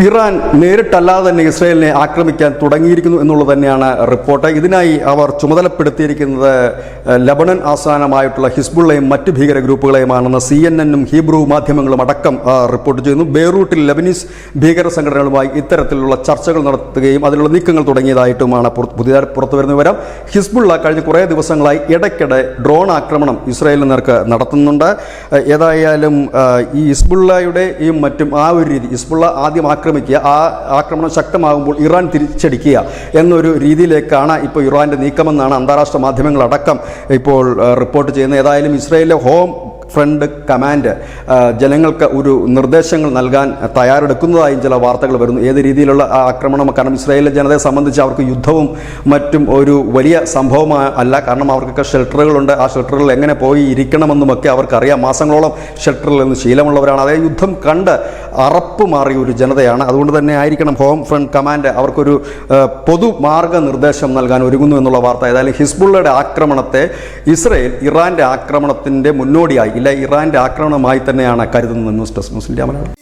Iran നേരിട്ടല്ലാതെ തന്നെ ഇസ്രായേലിനെ ആക്രമിക്കാൻ തുടങ്ങിയിരിക്കുന്നു എന്നുള്ളത് തന്നെയാണ് റിപ്പോർട്ട്. ഇതിനായി അവർ ചുമതലപ്പെടുത്തിയിരിക്കുന്നത് ലബനൻ ആസ്ഥാനമായിട്ടുള്ള ഹിസ്ബുള്ളയും മറ്റ് ഭീകര ഗ്രൂപ്പുകളെയുമാണെന്ന് CNN-ഉം ഹീബ്രു മാധ്യമങ്ങളും അടക്കം റിപ്പോർട്ട് ചെയ്യുന്നു. ബെയ്റൂട്ടിൽ ലബനീസ് ഭീകര സംഘടനകളുമായി ഇത്തരത്തിലുള്ള ചർച്ചകൾ നടത്തുകയും അതിലുള്ള നീക്കങ്ങൾ തുടങ്ങിയതായിട്ടുമാണ് പുതിയതായി പുറത്തുവരുന്ന വിവരം. ഹിസ്ബുള്ള കഴിഞ്ഞ കുറേ ദിവസങ്ങളായി ഇടയ്ക്കിടെ ഡ്രോൺ ആക്രമണം ഇസ്രായേലിന് നേർക്ക് നടത്തുന്നുണ്ട്. ഏതായാലും ഈ ഹിസ്ബുള്ളയുടെയും മറ്റും ആ ഒരു രീതി, ഹിസ്ബുള്ള ആദ്യം ആക്രമിക്കുക, ആ ആക്രമണം ശക്തമാകുമ്പോൾ ഇറാൻ തിരിച്ചടിക്കുക എന്നൊരു രീതിയിലേക്കാണ് ഇപ്പോൾ ഇറാൻ്റെ നീക്കമെന്നാണ് അന്താരാഷ്ട്ര മാധ്യമങ്ങളടക്കം ഇപ്പോൾ റിപ്പോർട്ട് ചെയ്യുന്നത്. ഏതായാലും ഇസ്രായേലിലെ ഹോം ഫ്രണ്ട് കമാൻഡ് ജനങ്ങൾക്ക് ഒരു നിർദ്ദേശങ്ങൾ നൽകാൻ തയ്യാറെടുക്കുന്നതായും ചില വാർത്തകൾ വരുന്നു. ഏത് രീതിയിലുള്ള ആക്രമണം, കാരണം ഇസ്രായേലിലെ ജനതയെ സംബന്ധിച്ച് അവർക്ക് യുദ്ധവും മറ്റും ഒരു വലിയ സംഭവം അല്ല. കാരണം അവർക്കൊക്കെ ഷെൽട്ടറുകളുണ്ട്. ആ ഷെൽട്ടറുകൾ എങ്ങനെ പോയി ഇരിക്കണമെന്നുമൊക്കെ അവർക്കറിയാം. മാസങ്ങളോളം ഷെൽട്ടറിൽ നിന്ന് ശീലമുള്ളവരാണ്. അതേ യുദ്ധം കണ്ട് അറപ്പ് മാറിയ ഒരു ജനതയാണ്. അതുകൊണ്ട് തന്നെ ആയിരിക്കണം ഹോം ഫ്രണ്ട് കമാൻഡ് അവർക്കൊരു പൊതു മാർഗനിർദ്ദേശം നൽകാൻ ഒരുങ്ങുന്നു എന്നുള്ള വാർത്ത. ഏതായാലും ഹിസ്ബുള്ളയുടെ ആക്രമണത്തെ ഇസ്രായേൽ ഇറാൻ്റെ ആക്രമണത്തിൻ്റെ മുന്നോടിയായി, ഇറാൻ്റെ ആക്രമണമായി തന്നെയാണ് കരുതുന്നത്. ന്യൂസ് ഡെസ്ക് മുസ്ലിം മലയാളം.